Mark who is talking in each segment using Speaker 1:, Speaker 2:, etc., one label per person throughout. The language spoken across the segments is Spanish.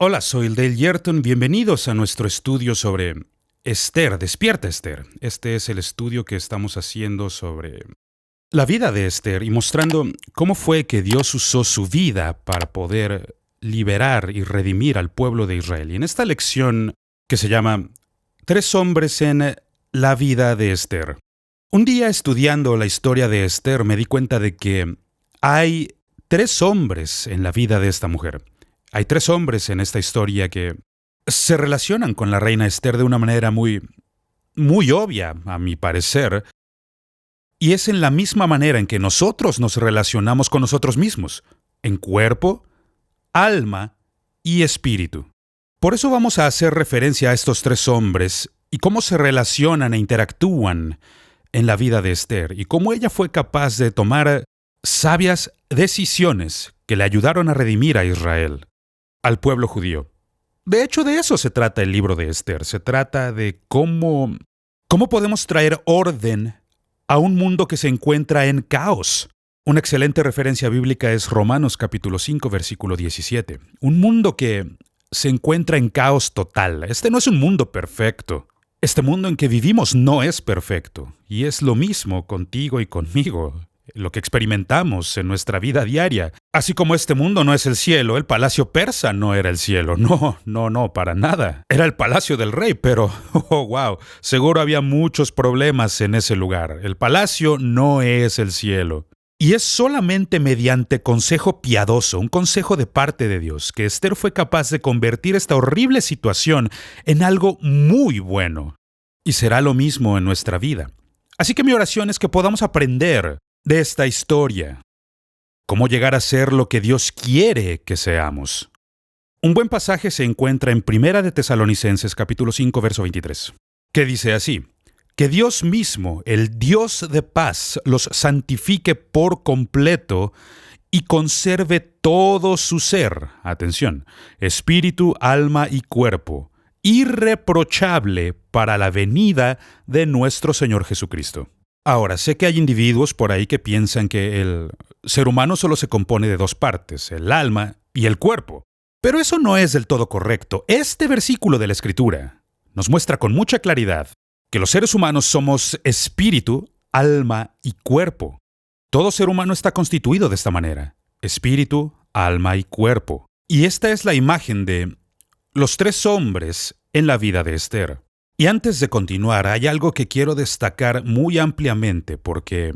Speaker 1: Hola, soy el Dale Yerton. Bienvenidos a nuestro estudio sobre Esther, Despierta Esther. Este es el estudio que estamos haciendo sobre la vida de Esther y mostrando cómo fue que Dios usó su vida para poder liberar y redimir al pueblo de Israel. Y en esta lección que se llama Tres hombres en la vida de Esther. Un día estudiando la historia de Esther me di cuenta de que hay tres hombres en la vida de esta mujer. Hay tres hombres en esta historia que se relacionan con la reina Esther de una manera muy obvia, a mi parecer, y es en la misma manera en que nosotros nos relacionamos con nosotros mismos, en cuerpo, alma y espíritu. Por eso vamos a hacer referencia a estos tres hombres y cómo se relacionan e interactúan en la vida de Esther y cómo ella fue capaz de tomar sabias decisiones que le ayudaron a redimir a Israel, al pueblo judío. De hecho, de eso se trata el libro de Esther. Se trata de cómo podemos traer orden a un mundo que se encuentra en caos. Una excelente referencia bíblica es Romanos capítulo 5, versículo 17. Un mundo que se encuentra en caos total. Este no es un mundo perfecto. Este mundo en que vivimos no es perfecto. Y es lo mismo contigo y conmigo. Lo que experimentamos en nuestra vida diaria. Así como este mundo no es el cielo, el palacio persa no era el cielo. No, para nada. Era el palacio del rey, pero, wow, seguro había muchos problemas en ese lugar. El palacio no es el cielo. Y es solamente mediante consejo piadoso, un consejo de parte de Dios, que Esther fue capaz de convertir esta horrible situación en algo muy bueno. Y será lo mismo en nuestra vida. Así que mi oración es que podamos aprender de esta historia. Cómo llegar a ser lo que Dios quiere que seamos. Un buen pasaje se encuentra en Primera de Tesalonicenses, capítulo 5, verso 23, que dice así: que Dios mismo, el Dios de paz, los santifique por completo y conserve todo su ser, atención, espíritu, alma y cuerpo, irreprochable para la venida de nuestro Señor Jesucristo. Ahora, sé que hay individuos por ahí que piensan que el ser humano solo se compone de dos partes, el alma y el cuerpo. Pero eso no es del todo correcto. Este versículo de la Escritura nos muestra con mucha claridad que los seres humanos somos espíritu, alma y cuerpo. Todo ser humano está constituido de esta manera: espíritu, alma y cuerpo. Y esta es la imagen de los tres hombres en la vida de Esther. Y antes de continuar, hay algo que quiero destacar muy ampliamente porque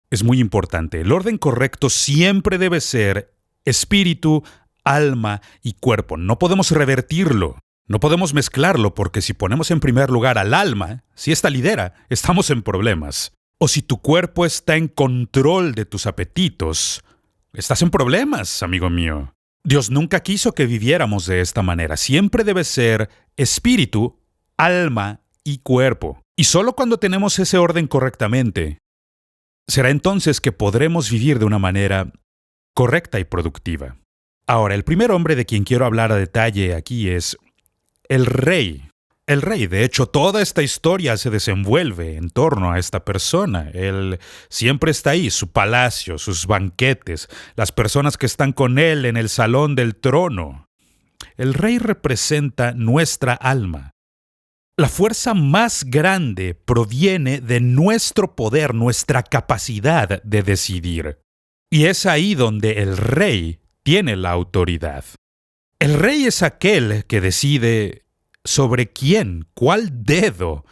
Speaker 1: es muy importante. El orden correcto siempre debe ser espíritu, alma y cuerpo. No podemos revertirlo, no podemos mezclarlo, porque si ponemos en primer lugar al alma, si ésta lidera, estamos en problemas. O si tu cuerpo está en control de tus apetitos, estás en problemas, amigo mío. Dios nunca quiso que viviéramos de esta manera. Siempre debe ser espíritu, alma y cuerpo. Y solo cuando tenemos ese orden correctamente, será entonces que podremos vivir de una manera correcta y productiva. Ahora, el primer hombre de quien quiero hablar a detalle aquí es el rey. El rey, de hecho, toda esta historia se desenvuelve en torno a esta persona. Él siempre está ahí, su palacio, sus banquetes, las personas que están con él en el salón del trono. El rey representa nuestra alma. La fuerza más grande proviene de nuestro poder, nuestra capacidad de decidir. Y es ahí donde el rey tiene la autoridad. El rey es aquel que decide sobre cuál dedo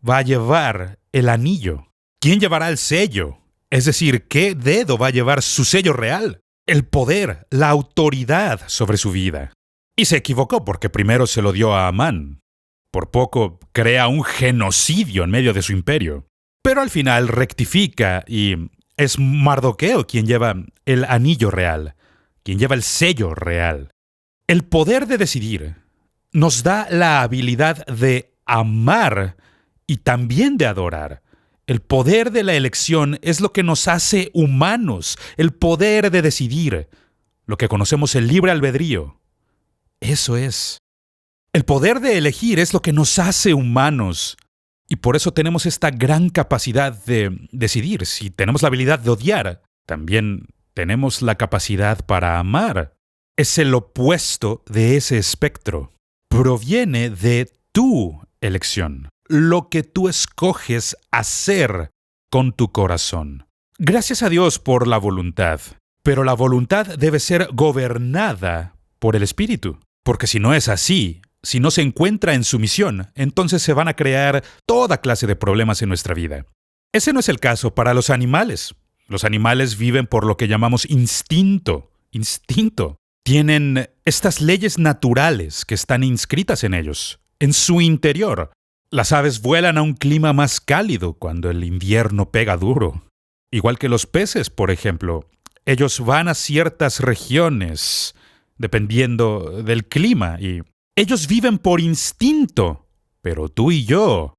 Speaker 1: va a llevar el anillo. ¿Quién llevará el sello? Es decir, ¿qué dedo va a llevar su sello real? El poder, la autoridad sobre su vida. Y se equivocó porque primero se lo dio a Amán. Por poco crea un genocidio en medio de su imperio. Pero al final rectifica y es Mardoqueo quien lleva el anillo real, quien lleva el sello real. El poder de decidir nos da la habilidad de amar y también de adorar. El poder de la elección es lo que nos hace humanos, el poder de decidir, lo que conocemos el libre albedrío. Eso es. El poder de elegir es lo que nos hace humanos. Y por eso tenemos esta gran capacidad de decidir. Si tenemos la habilidad de odiar, también tenemos la capacidad para amar. es el opuesto de ese espectro. Proviene de tu elección, lo que tú escoges hacer con tu corazón. Gracias a Dios por la voluntad, pero la voluntad debe ser gobernada por el Espíritu, porque si no es así, si no se encuentra en sumisión, entonces se van a crear toda clase de problemas en nuestra vida. Ese no es el caso para los animales. Los animales viven por lo que llamamos instinto. Tienen estas leyes naturales que están inscritas en ellos, en su interior. Las aves vuelan a un clima más cálido cuando el invierno pega duro. Igual que los peces, por ejemplo. Ellos van a ciertas regiones, dependiendo del clima, y ellos viven por instinto. Pero tú y yo,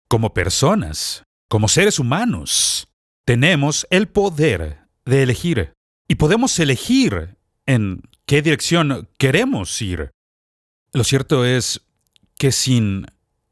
Speaker 1: como personas, como seres humanos, tenemos el poder de elegir. Y podemos elegir en qué dirección queremos ir. Lo cierto es que sin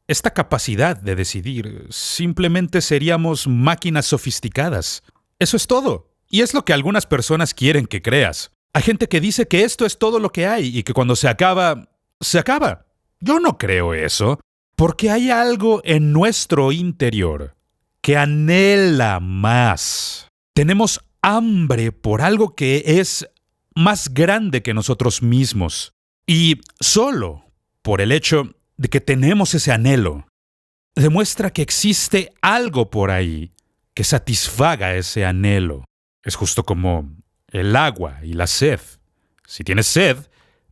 Speaker 1: esta capacidad de decidir, simplemente seríamos máquinas sofisticadas. Eso es todo. Y es lo que algunas personas quieren que creas. Hay gente que dice que esto es todo lo que hay y que cuando se acaba, se acaba. Yo no creo eso, porque hay algo en nuestro interior que anhela más. Tenemos hambre por algo que es más grande que nosotros mismos. Y solo por el hecho de que tenemos ese anhelo, demuestra que existe algo por ahí que satisfaga ese anhelo. Es justo como el agua y la sed. Si tienes sed,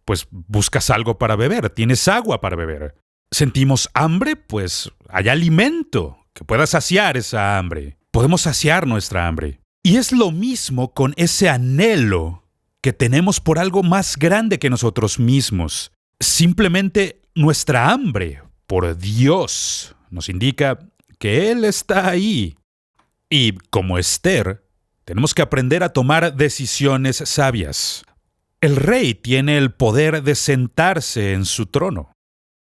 Speaker 1: pues buscas algo para beber, tienes agua para beber. ¿Sentimos hambre? Pues hay alimento que pueda saciar esa hambre. Podemos saciar nuestra hambre. Y es lo mismo con ese anhelo que tenemos por algo más grande que nosotros mismos. Simplemente nuestra hambre por Dios nos indica que Él está ahí. Y como Esther, tenemos que aprender a tomar decisiones sabias. El rey tiene el poder de sentarse en su trono.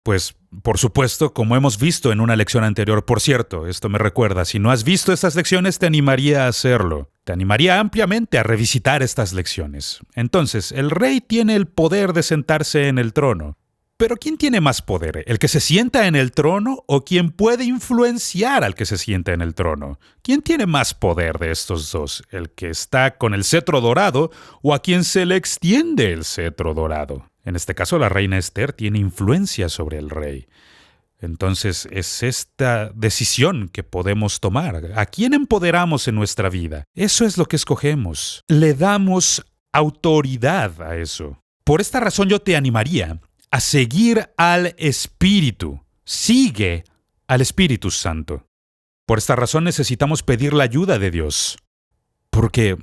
Speaker 1: Pues, por supuesto, como hemos visto en una lección anterior, por cierto, esto me recuerda, si no has visto estas lecciones, te animaría a hacerlo. Te animaría ampliamente a revisitar estas lecciones. Entonces, el rey tiene el poder de sentarse en el trono. Pero ¿quién tiene más poder? ¿El que se sienta en el trono o quien puede influenciar al que se sienta en el trono? ¿Quién tiene más poder de estos dos? ¿El que está con el cetro dorado o a quien se le extiende el cetro dorado? En este caso, la reina Esther tiene influencia sobre el rey. Entonces, es esta decisión que podemos tomar. ¿A quién empoderamos en nuestra vida? Eso es lo que escogemos. Le damos autoridad a eso. Por esta razón yo te animaría a seguir al Espíritu. Sigue al Espíritu Santo. Por esta razón necesitamos pedir la ayuda de Dios. Porque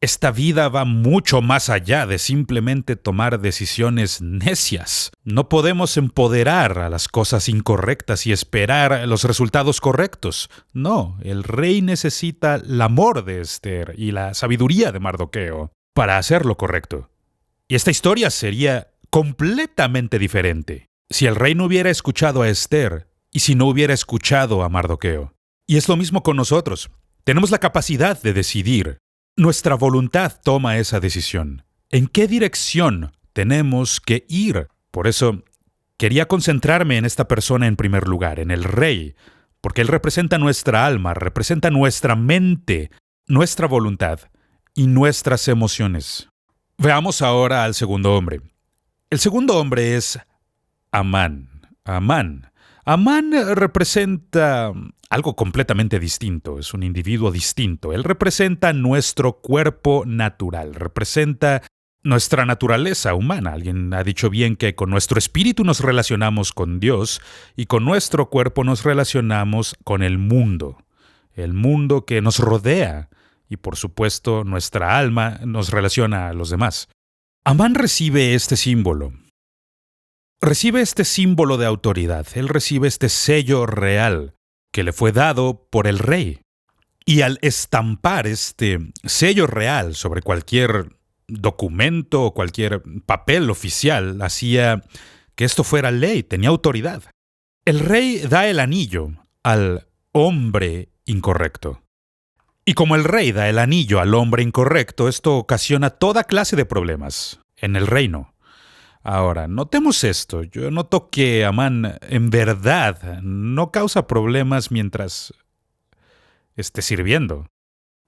Speaker 1: esta vida va mucho más allá de simplemente tomar decisiones necias. No podemos empoderar a las cosas incorrectas y esperar los resultados correctos. No, el rey necesita el amor de Esther y la sabiduría de Mardoqueo para hacer lo correcto. Y esta historia sería completamente diferente si el rey no hubiera escuchado a Esther y si no hubiera escuchado a Mardoqueo. Y es lo mismo con nosotros. Tenemos la capacidad de decidir. Nuestra voluntad toma esa decisión. ¿En qué dirección tenemos que ir? Por eso, quería concentrarme en esta persona en primer lugar, en el rey, porque él representa nuestra alma, representa nuestra mente, nuestra voluntad y nuestras emociones. Veamos ahora al segundo hombre. El segundo hombre es Amán. Amán representa algo completamente distinto, es un individuo distinto. Él representa nuestro cuerpo natural, representa nuestra naturaleza humana. Alguien ha dicho bien que con nuestro espíritu nos relacionamos con Dios y con nuestro cuerpo nos relacionamos con el mundo que nos rodea y por supuesto nuestra alma nos relaciona a los demás. Amán recibe este símbolo. Recibe este símbolo de autoridad. Él recibe este sello real que le fue dado por el rey. Y al estampar este sello real sobre cualquier documento o cualquier papel oficial, hacía que esto fuera ley, tenía autoridad. El rey da el anillo al hombre incorrecto. Y como el rey da el anillo al hombre incorrecto, esto ocasiona toda clase de problemas. en el reino. Ahora, notemos esto. Yo noto que Amán en verdad no causa problemas mientras esté sirviendo.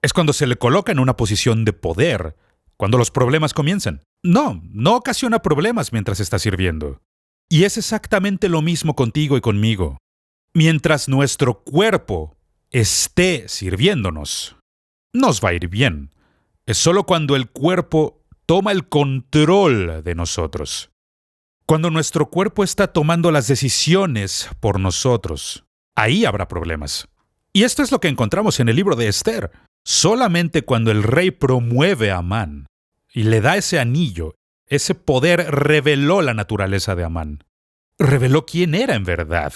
Speaker 1: Es cuando se le coloca en una posición de poder, cuando los problemas comienzan. No ocasiona problemas mientras está sirviendo. Y es exactamente lo mismo contigo y conmigo. Mientras nuestro cuerpo esté sirviéndonos, nos va a ir bien. Es solo cuando el cuerpo toma el control de nosotros. Cuando nuestro cuerpo está tomando las decisiones por nosotros, ahí habrá problemas. Y esto es lo que encontramos en el libro de Esther. Solamente cuando el rey promueve a Amán y le da ese anillo, ese poder reveló la naturaleza de Amán. Reveló quién era en verdad.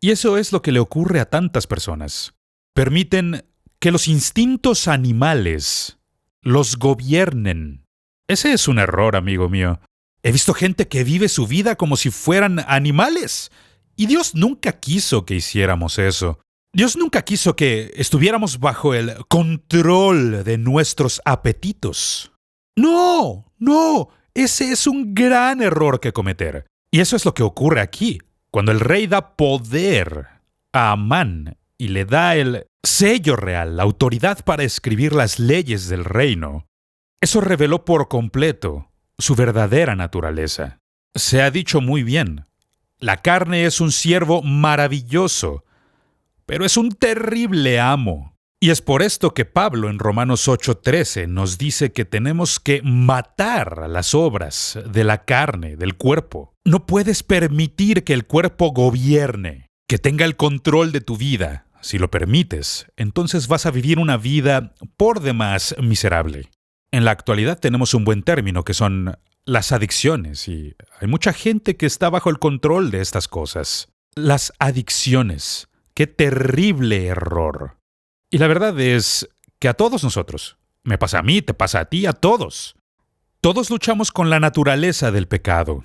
Speaker 1: Y eso es lo que le ocurre a tantas personas. Permiten que los instintos animales los gobiernen. Ese es un error, amigo mío. He visto gente que vive su vida como si fueran animales. Y Dios nunca quiso que hiciéramos eso. Dios nunca quiso que estuviéramos bajo el control de nuestros apetitos. No. Ese es un gran error que cometer. Y eso es lo que ocurre aquí. Cuando el rey da poder a Amán y le da el sello real, la autoridad para escribir las leyes del reino, eso reveló por completo su verdadera naturaleza. Se ha dicho muy bien, la carne es un siervo maravilloso, pero es un terrible amo. Y es por esto que Pablo en Romanos 8:13 nos dice que tenemos que matar las obras de la carne, del cuerpo. No puedes permitir que el cuerpo gobierne, que tenga el control de tu vida. Si lo permites, entonces vas a vivir una vida por demás miserable. En la actualidad tenemos un buen término que son las adicciones y hay mucha gente que está bajo el control de estas cosas. Las adicciones. ¡Qué terrible error! Y la verdad es que a todos nosotros, me pasa a mí, te pasa a ti, a todos. Todos luchamos con la naturaleza del pecado.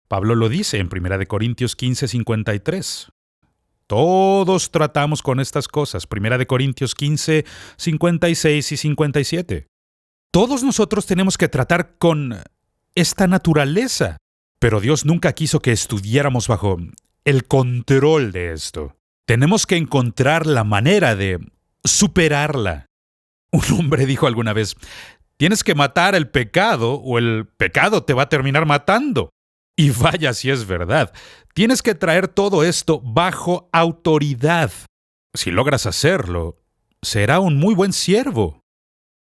Speaker 1: Pablo lo dice en 1 Corintios 15:53. Todos tratamos con estas cosas. 1 Corintios 15, 56 y 57. Todos nosotros tenemos que tratar con esta naturaleza. Pero Dios nunca quiso que estuviéramos bajo el control de esto. Tenemos que encontrar la manera de superarla. Un hombre dijo alguna vez, tienes que matar el pecado o el pecado te va a terminar matando. Y vaya si es verdad. Tienes que traer todo esto bajo autoridad. Si logras hacerlo, será un muy buen siervo.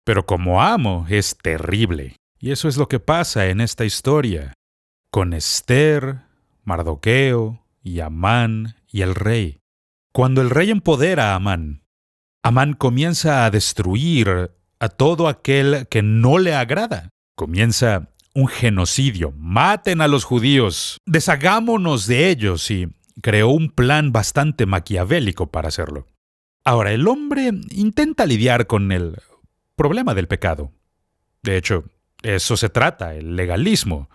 Speaker 1: Pero como amo es terrible. Y eso es lo que pasa en esta historia. Con Esther, Mardoqueo y Amán y el rey. Cuando el rey empodera a Amán, Amán comienza a destruir a todo aquel que no le agrada. Comienza un genocidio. Maten a los judíos. Deshagámonos de ellos. Y creó un plan bastante maquiavélico para hacerlo. Ahora, el hombre intenta lidiar con el problema del pecado. De hecho, eso se trata, el legalismo.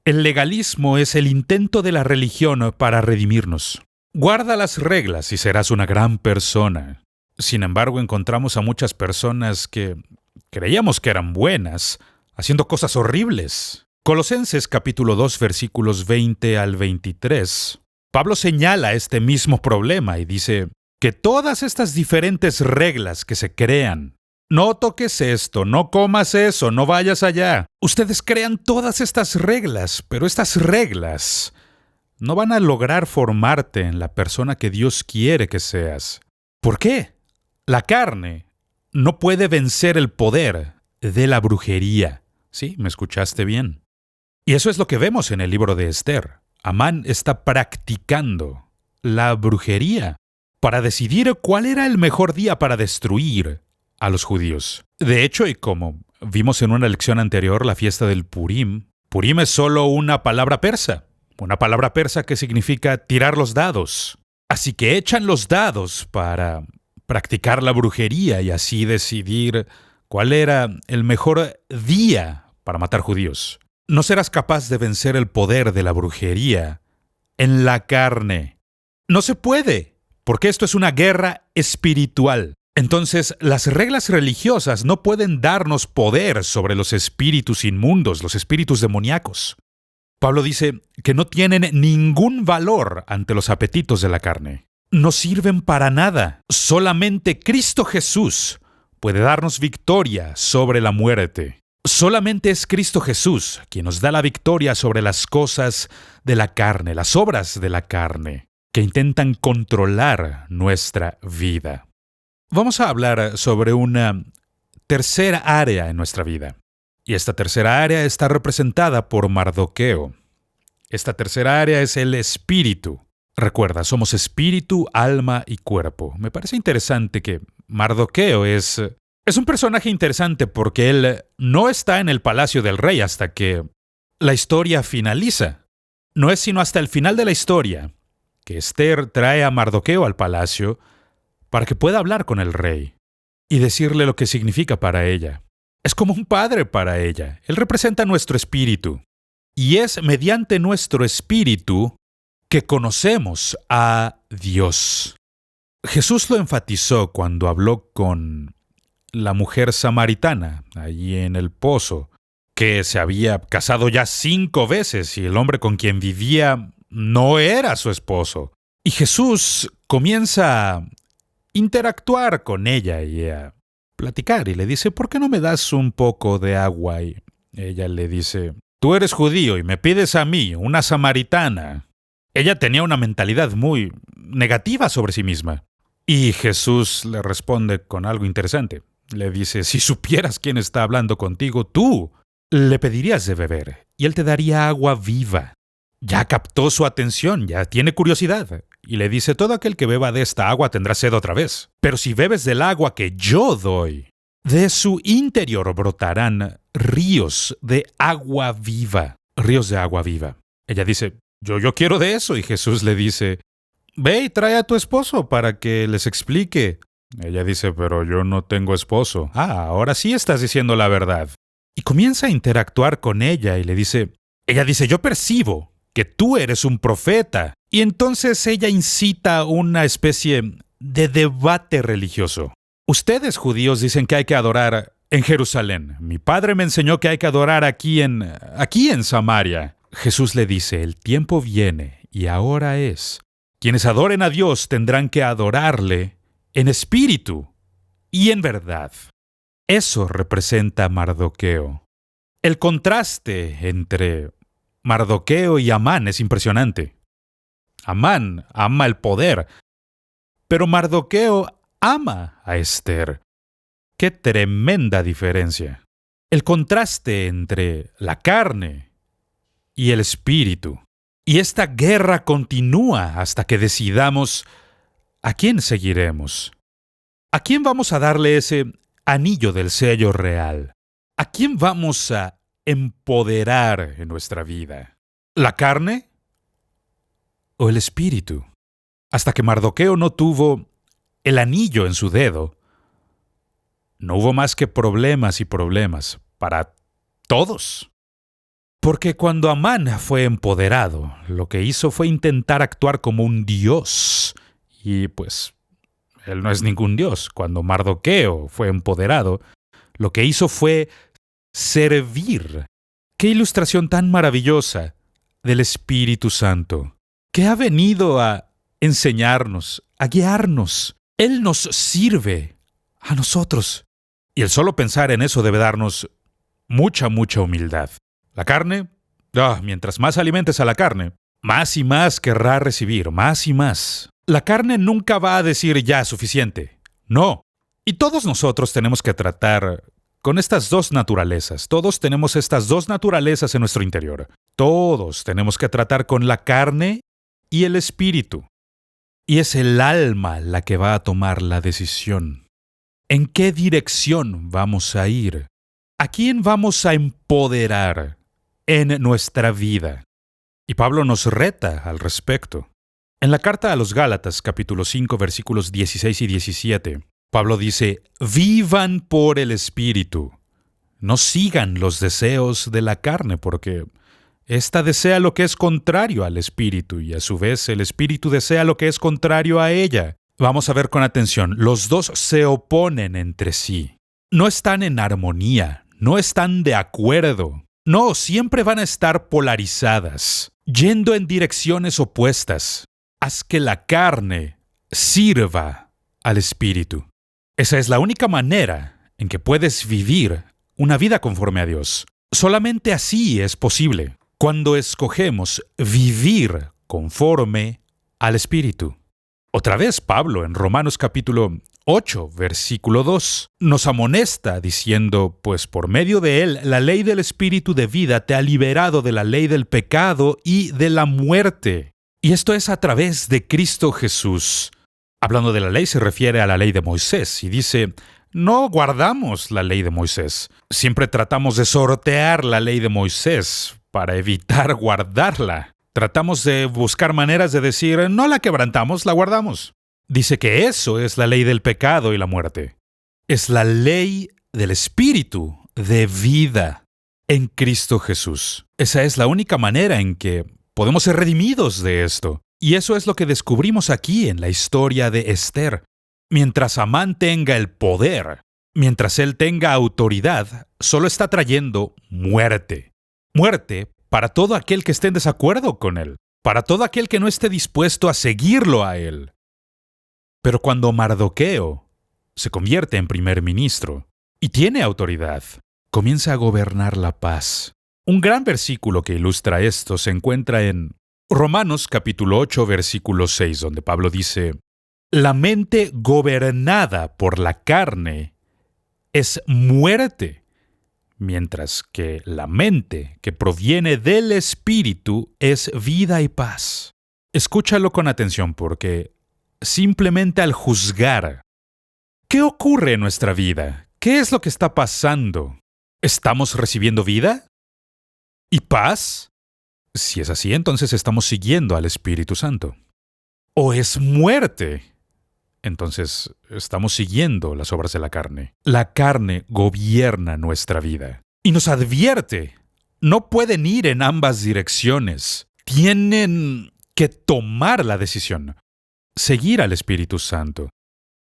Speaker 1: El legalismo es el intento de la religión para redimirnos. Guarda las reglas y serás una gran persona. Sin embargo, encontramos a muchas personas que creíamos que eran buenas, haciendo cosas horribles. Colosenses capítulo 2, versículos 20 al 23. Pablo señala este mismo problema y dice que todas estas diferentes reglas que se crean, no toques esto, no comas eso, no vayas allá. Ustedes crean todas estas reglas, pero estas reglas no van a lograr formarte en la persona que Dios quiere que seas. ¿Por qué? La carne no puede vencer el poder de la brujería. Sí, me escuchaste bien. Y eso es lo que vemos en el libro de Esther. Amán está practicando la brujería para decidir cuál era el mejor día para destruir a los judíos. De hecho, y como vimos en una lección anterior, la fiesta del Purim, Purim es solo una palabra persa que significa tirar los dados. Así que echan los dados para practicar la brujería y así decidir cuál era el mejor día para matar judíos. No serás capaz de vencer el poder de la brujería en la carne. No se puede, porque esto es una guerra espiritual. Entonces, las reglas religiosas no pueden darnos poder sobre los espíritus inmundos, los espíritus demoníacos. Pablo dice que no tienen ningún valor ante los apetitos de la carne. No sirven para nada. Solamente Cristo Jesús puede darnos victoria sobre la muerte. Solamente es Cristo Jesús quien nos da la victoria sobre las cosas de la carne, las obras de la carne, que intentan controlar nuestra vida. Vamos a hablar sobre una tercera área en nuestra vida. Y esta tercera área está representada por Mardoqueo. Esta tercera área es el espíritu. Recuerda, somos espíritu, alma y cuerpo. Me parece interesante que Mardoqueo es un personaje interesante porque él no está en el palacio del rey hasta que la historia finaliza. No es sino hasta el final de la historia que Esther trae a Mardoqueo al palacio para que pueda hablar con el rey y decirle lo que significa para ella. Es como un padre para ella. Él representa nuestro espíritu. Y es mediante nuestro espíritu que conocemos a Dios. Jesús lo enfatizó cuando habló con la mujer samaritana, allí en el pozo, que se había casado ya 5 veces y el hombre con quien vivía no era su esposo. Y Jesús comienza a interactuar con ella y a platicar y le dice, ¿por qué no me das un poco de agua? Y ella le dice, tú eres judío y me pides a mí, una samaritana. Ella tenía una mentalidad muy negativa sobre sí misma. Y Jesús le responde con algo interesante. Le dice, si supieras quién está hablando contigo, tú le pedirías de beber y él te daría agua viva. Ya captó su atención, ya tiene curiosidad. Y le dice, todo aquel que beba de esta agua tendrá sed otra vez. Pero si bebes del agua que yo doy, de su interior brotarán ríos de agua viva. Ríos de agua viva. Ella dice, yo quiero de eso. Y Jesús le dice, ve y trae a tu esposo para que les explique. Ella dice, pero yo no tengo esposo. Ahora sí estás diciendo la verdad. Y comienza a interactuar con ella y le dice, ella dice, yo percibo que tú eres un profeta. Y entonces ella incita una especie de debate religioso. Ustedes judíos dicen que hay que adorar en Jerusalén. Mi padre me enseñó que hay que adorar aquí en Samaria. Jesús le dice, el tiempo viene y ahora es. Quienes adoren a Dios tendrán que adorarle en espíritu y en verdad. Eso representa Mardoqueo. El contraste entre Mardoqueo y Amán es impresionante. Amán ama el poder, pero Mardoqueo ama a Esther. ¡Qué tremenda diferencia! El contraste entre la carne y el espíritu. Y esta guerra continúa hasta que decidamos a quién seguiremos. ¿A quién vamos a darle ese anillo del sello real? ¿A quién vamos a empoderar en nuestra vida? ¿La carne o el espíritu? Hasta que Mardoqueo no tuvo el anillo en su dedo, no hubo más que problemas y problemas para todos. Porque cuando Amán fue empoderado, lo que hizo fue intentar actuar como un dios. Y pues, él no es ningún dios. Cuando Mardoqueo fue empoderado, lo que hizo fue servir. ¡Qué ilustración tan maravillosa del Espíritu Santo! Que ha venido a enseñarnos, a guiarnos. Él nos sirve a nosotros. Y el solo pensar en eso debe darnos mucha humildad. La carne, mientras más alimentes a la carne, más y más querrá recibir, más y más. La carne nunca va a decir ya suficiente. No. Y todos nosotros tenemos que tratar con estas dos naturalezas. Todos tenemos estas dos naturalezas en nuestro interior. Todos tenemos que tratar con la carne y el espíritu. Y es el alma la que va a tomar la decisión. ¿En qué dirección vamos a ir? ¿A quién vamos a empoderar en nuestra vida? Y Pablo nos reta al respecto. En la carta a los Gálatas, capítulo 5, versículos 16 y 17, Pablo dice, vivan por el Espíritu. No sigan los deseos de la carne, porque ésta desea lo que es contrario al Espíritu, y a su vez el Espíritu desea lo que es contrario a ella. Vamos a ver con atención. Los dos se oponen entre sí. No están en armonía, no están de acuerdo. No, siempre van a estar polarizadas, yendo en direcciones opuestas. Haz que la carne sirva al espíritu. Esa es la única manera en que puedes vivir una vida conforme a Dios. Solamente así es posible, cuando escogemos vivir conforme al espíritu. Otra vez Pablo en Romanos capítulo 8, versículo 2, nos amonesta diciendo, pues por medio de él la ley del espíritu de vida te ha liberado de la ley del pecado y de la muerte. Y esto es a través de Cristo Jesús. Hablando de la ley se refiere a la ley de Moisés y dice, no guardamos la ley de Moisés. Siempre tratamos de sortear la ley de Moisés para evitar guardarla. Tratamos de buscar maneras de decir, no la quebrantamos, la guardamos. Dice que eso es la ley del pecado y la muerte. Es la ley del espíritu de vida en Cristo Jesús. Esa es la única manera en que podemos ser redimidos de esto. Y eso es lo que descubrimos aquí en la historia de Esther. Mientras Amán tenga el poder, mientras él tenga autoridad, solo está trayendo muerte. Muerte para todo aquel que esté en desacuerdo con él, para todo aquel que no esté dispuesto a seguirlo a él. Pero cuando Mardoqueo se convierte en primer ministro y tiene autoridad, comienza a gobernar la paz. Un gran versículo que ilustra esto se encuentra en Romanos capítulo 8, versículo 6, donde Pablo dice, la mente gobernada por la carne es muerte, mientras que la mente que proviene del Espíritu es vida y paz. Escúchalo con atención porque simplemente al juzgar, ¿qué ocurre en nuestra vida? ¿Qué es lo que está pasando? ¿Estamos recibiendo vida? ¿Y paz? Si es así, entonces estamos siguiendo al Espíritu Santo. ¿O es muerte? Entonces estamos siguiendo las obras de la carne. La carne gobierna nuestra vida. Y nos advierte, no pueden ir en ambas direcciones. Tienen que tomar la decisión. Seguir al Espíritu Santo.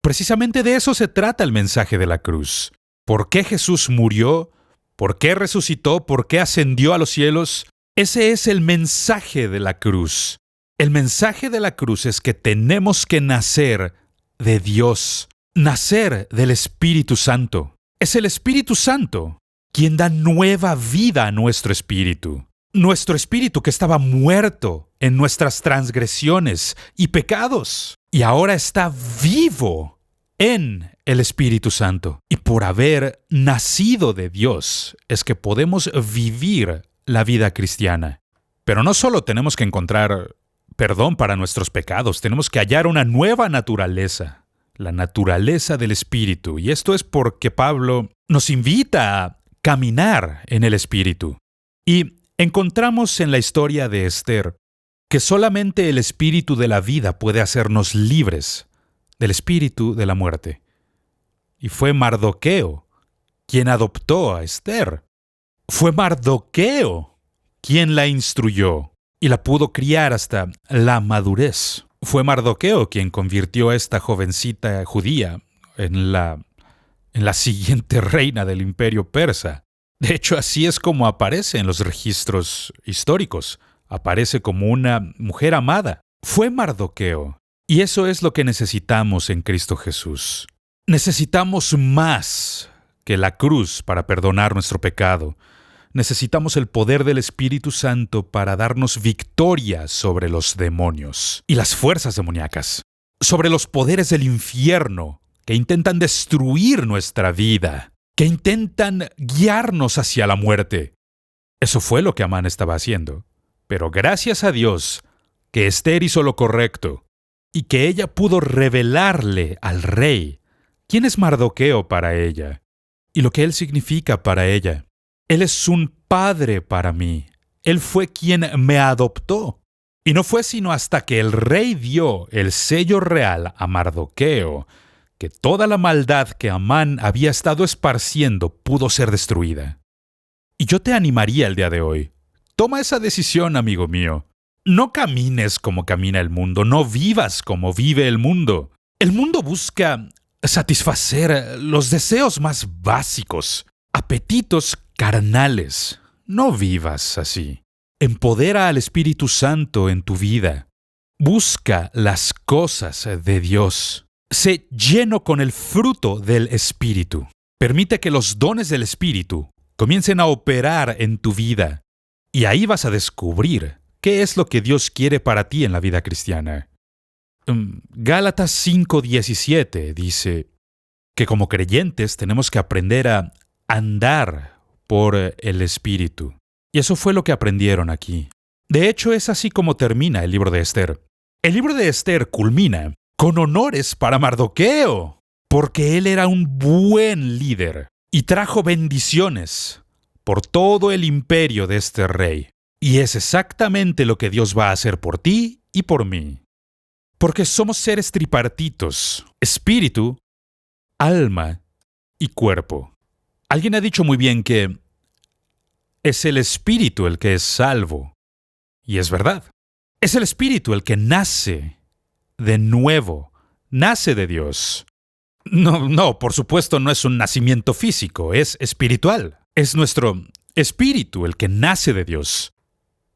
Speaker 1: Precisamente de eso se trata el mensaje de la cruz. ¿Por qué Jesús murió? ¿Por qué resucitó? ¿Por qué ascendió a los cielos? Ese es el mensaje de la cruz. El mensaje de la cruz es que tenemos que nacer de Dios, nacer del Espíritu Santo. Es el Espíritu Santo quien da nueva vida a nuestro espíritu. Nuestro espíritu que estaba muerto en nuestras transgresiones y pecados, y ahora está vivo en el Espíritu Santo. Y por haber nacido de Dios es que podemos vivir la vida cristiana. Pero no solo tenemos que encontrar perdón para nuestros pecados, tenemos que hallar una nueva naturaleza, la naturaleza del Espíritu. Y esto es porque Pablo nos invita a caminar en el Espíritu. Y encontramos en la historia de Esther que solamente el Espíritu de la vida puede hacernos libres del espíritu de la muerte. Y fue Mardoqueo quien adoptó a Esther. Fue Mardoqueo quien la instruyó y la pudo criar hasta la madurez. Fue Mardoqueo quien convirtió a esta jovencita judía en la siguiente reina del imperio persa. De hecho, así es como aparece en los registros históricos. Aparece como una mujer amada. Fue Mardoqueo. Y eso es lo que necesitamos en Cristo Jesús. Necesitamos más que la cruz para perdonar nuestro pecado. Necesitamos el poder del Espíritu Santo para darnos victoria sobre los demonios y las fuerzas demoníacas, sobre los poderes del infierno que intentan destruir nuestra vida, que intentan guiarnos hacia la muerte. Eso fue lo que Amán estaba haciendo. Pero gracias a Dios que Esther hizo lo correcto y que ella pudo revelarle al rey quién es Mardoqueo para ella y lo que él significa para ella. Él es un padre para mí. Él fue quien me adoptó. Y no fue sino hasta que el rey dio el sello real a Mardoqueo que toda la maldad que Amán había estado esparciendo pudo ser destruida. Y yo te animaría el día de hoy. Toma esa decisión, amigo mío. No camines como camina el mundo, no vivas como vive el mundo. El mundo busca satisfacer los deseos más básicos, apetitos carnales. No vivas así. Empodera al Espíritu Santo en tu vida. Busca las cosas de Dios. Sé lleno con el fruto del Espíritu. Permite que los dones del Espíritu comiencen a operar en tu vida. Y ahí vas a descubrir qué es lo que Dios quiere para ti en la vida cristiana. Gálatas 5:17 dice que como creyentes tenemos que aprender a andar por el Espíritu. Y eso fue lo que aprendieron aquí. De hecho, es así como termina el libro de Esther. El libro de Esther culmina con honores para Mardoqueo, porque él era un buen líder y trajo bendiciones por todo el imperio de este rey. Y es exactamente lo que Dios va a hacer por ti y por mí. Porque somos seres tripartitos: espíritu, alma y cuerpo. Alguien ha dicho muy bien que es el espíritu el que es salvo. Y es verdad. Es el espíritu el que nace de nuevo, nace de Dios. No, por supuesto no es un nacimiento físico, es espiritual. Es nuestro espíritu el que nace de Dios.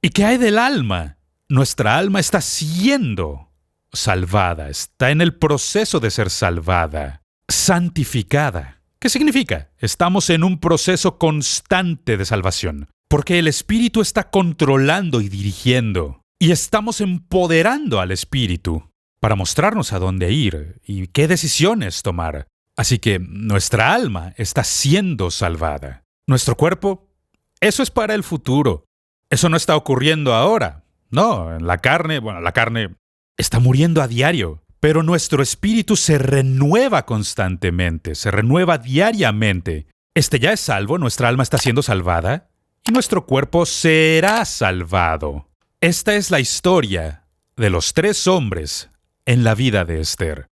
Speaker 1: ¿Y qué hay del alma? Nuestra alma está siendo salvada, está en el proceso de ser salvada, santificada. ¿Qué significa? Estamos en un proceso constante de salvación, porque el Espíritu está controlando y dirigiendo, y estamos empoderando al Espíritu para mostrarnos a dónde ir y qué decisiones tomar. Así que nuestra alma está siendo salvada. Nuestro cuerpo, eso es para el futuro. Eso no está ocurriendo ahora. No, la carne está muriendo a diario. Pero nuestro espíritu se renueva constantemente, se renueva diariamente. Este ya es salvo, nuestra alma está siendo salvada y nuestro cuerpo será salvado. Esta es la historia de los 3 hombres en la vida de Esther.